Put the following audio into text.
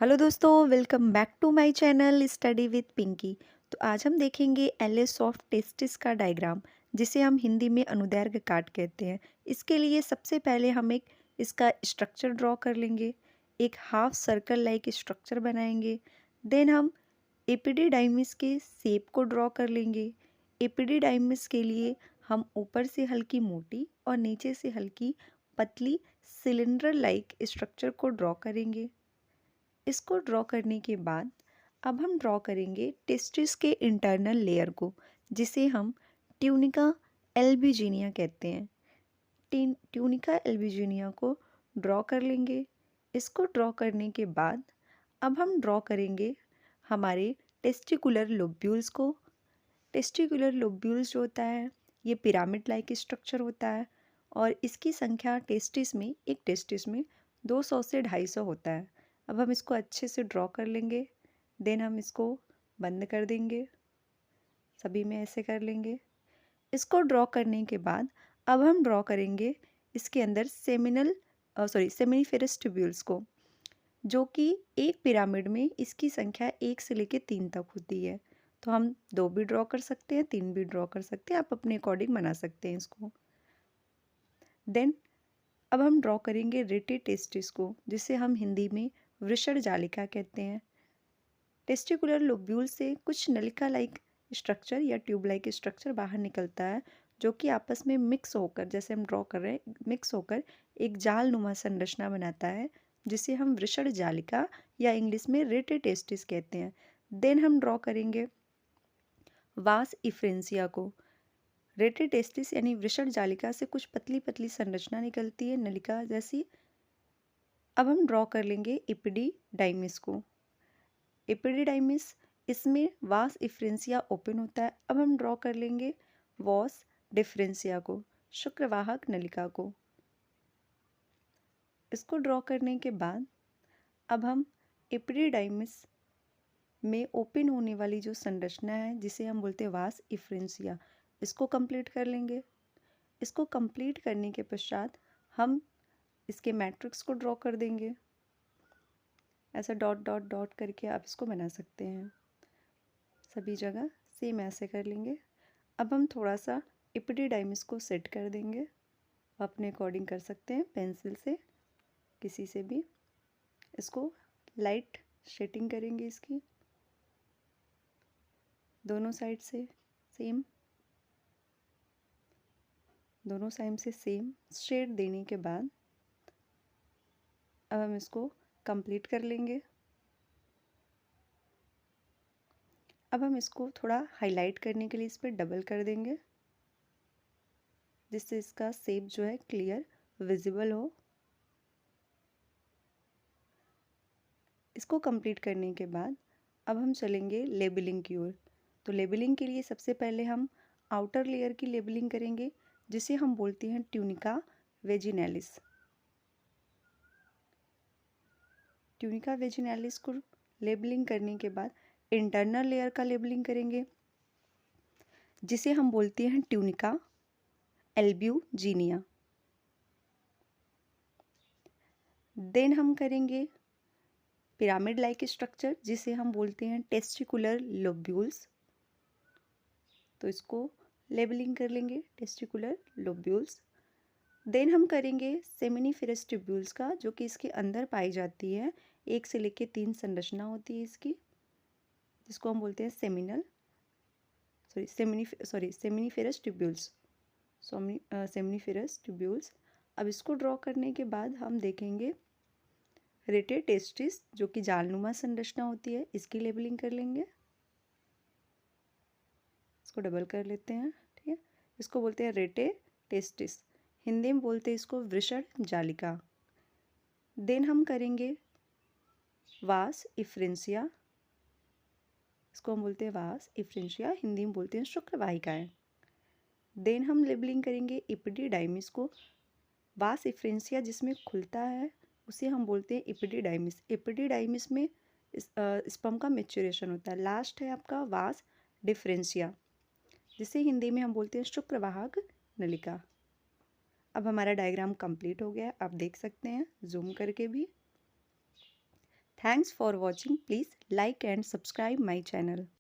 Hello दोस्तों, welcome back to my channel study with Pinky. तो आज हम देखेंगे एलएस ऑफ टेस्टिस का डायग्राम, जिसे हम हिंदी में अनुदैर्घ्य काट कहते हैं। इसके लिए सबसे पहले हम एक इसका स्ट्रक्चर ड्रॉ कर लेंगे, एक हाफ सर्कल लाइक स्ट्रक्चर बनाएंगे। देन हम एपिडिडाइमिस के शेप को ड्रॉ कर लेंगे। एपिडिडाइमिस के लिए हम ऊपर से हल्की मोटी और नीचे से हल्की पतली सिलेंडर लाइक स्ट्रक्चर को ड्रॉ करेंगे। इसको ड्रॉ करने के बाद अब हम ड्रॉ करेंगे टेस्टिस के इंटरनल लेयर को, जिसे हम ट्यूनिका एल्ब्यूजिनिया कहते हैं। ट्यूनिका एल्ब्यूजिनिया को ड्रॉ कर लेंगे। इसको ड्रॉ करने के बाद अब हम ड्रॉ करेंगे हमारे टेस्टिकुलर लोब्यूल्स को। टेस्टिकुलर लोब्यूल्स जो होता है, ये पिरामिड लाइक स्ट्रक्चर होता है और इसकी संख्या एक टेस्टिस में 200 से 250 होता है। अब हम इसको अच्छे से ड्रॉ कर लेंगे। देन हम इसको बंद कर देंगे, सभी में ऐसे कर लेंगे। इसको ड्रॉ करने के बाद अब हम ड्रॉ करेंगे इसके अंदर सेमिनिफेरस ट्यूब्यूल्स को, जो कि एक पिरामिड में इसकी संख्या 1 से लेकर 3 तक होती है। तो हम 2 भी ड्रॉ कर सकते हैं, 3 भी ड्रॉ कर सकते हैं, आप अपने अकॉर्डिंग बना सकते हैं इसको। देन अब हम ड्रॉ करेंगे रेटे टेस्टिस को, जिसे हम हिंदी में वृषण जालिका कहते हैं। टेस्टिकुलर लोब्यूल से कुछ नलिका लाइक स्ट्रक्चर या ट्यूब लाइक स्ट्रक्चर बाहर निकलता है, जो कि आपस में मिक्स होकर, जैसे हम ड्रॉ कर रहे हैं, मिक्स होकर एक जाल नुमा संरचना बनाता है, जिसे हम वृषण जालिका या इंग्लिश में रेटे टेस्टिस कहते हैं। देन हम ड्रॉ करेंगे वास इफ्रेंसिया को। रेटे टेस्टिस यानी वृषण जालिका से कुछ पतली पतली संरचना निकलती है, नलिका जैसी। अब हम ड्रॉ कर लेंगे एपिडिडाइमिस को। एपिडिडाइमिस, इसमें वास इफ्रेंसिया ओपन होता है। अब हम ड्रॉ कर लेंगे वॉस डिफरेंसिया को, शुक्रवाहक नलिका को। इसको ड्रॉ करने के बाद अब हम एपिडिडाइमिस में ओपन होने वाली जो संरचना है, जिसे हम बोलते हैं वास इफ्रेंसिया, इसको कंप्लीट कर लेंगे। इसको कंप्लीट करने के पश्चात हम इसके मैट्रिक्स को ड्रॉ कर देंगे। ऐसा डॉट डॉट डॉट करके आप इसको बना सकते हैं, सभी जगह सेम ऐसे कर लेंगे। अब हम थोड़ा सा एपिडिडाइमिस को सेट कर देंगे, अपने अकॉर्डिंग कर सकते हैं पेंसिल से, किसी से भी। इसको लाइट शेडिंग करेंगे इसकी, दोनों साइड से सेम, दोनों साइड से सेम शेड देने के बाद अब हम इसको कंप्लीट कर लेंगे। अब हम इसको थोड़ा हाईलाइट करने के लिए इस पर डबल कर देंगे, जिससे इसका शेप जो है क्लियर विजिबल हो। इसको कंप्लीट करने के बाद अब हम चलेंगे लेबलिंग की ओर। तो लेबलिंग के लिए सबसे पहले हम आउटर लेयर की लेबलिंग करेंगे, जिसे हम बोलते हैं ट्यूनिका वेजिनैलिस। ट्यूनिका वेजिनैलिस को लेबलिंग करने के बाद इंटरनल लेयर का लेबलिंग करेंगे, जिसे हम बोलते हैं ट्यूनिका एल्ब्यूजिनिया। देन हम करेंगे पिरामिड लाइक स्ट्रक्चर, जिसे हम बोलते हैं टेस्टिकुलर लोब्यूल्स। तो इसको लेबलिंग कर लेंगे टेस्टिकुलर लोब्यूल्स। देन हम करेंगे सेमिनिफेरस ट्यूब्यूल्स का, जो कि इसके अंदर पाई जाती है। 1 से लेकर 3 संरचना होती है इसकी, जिसको हम बोलते हैं सेमिनिफेरस ट्यूब्यूल्स। Seminiferous tubules. अब इसको ड्रॉ करने के बाद हम देखेंगे रेटे टेस्टिस, जो कि जालनुमा संरचना होती है, इसकी लेबलिंग कर लेंगे। इसको डबल कर लेते हैं, ठीक है। इसको बोलते हैं रेटे टेस्टिस, हिंदी में बोलते हैं इसको वृषण जालिका। देन हम करेंगे वास इफ्रेंसिया, इसको हम बोलते हैं वास इफ्रेंसिया, हिंदी में बोलते हैं शुक्रवाहिकाएं। देन हम लेबलिंग करेंगे एपिडिडाइमिस को। वास इफ्रेंसिया जिसमें खुलता है, उसे हम बोलते हैं एपिडिडाइमिस। एपिडिडाइमिस में स्पर्म का मैच्योरेशन होता है। लास्ट है आपका वास डिफरेंसिया, जिसे हिंदी में हम बोलते हैं शुक्रवाहक नलिका। अब हमारा डायग्राम कंप्लीट हो गया है, आप देख सकते हैं जूम करके भी। Thanks for watching. Please like and subscribe my channel.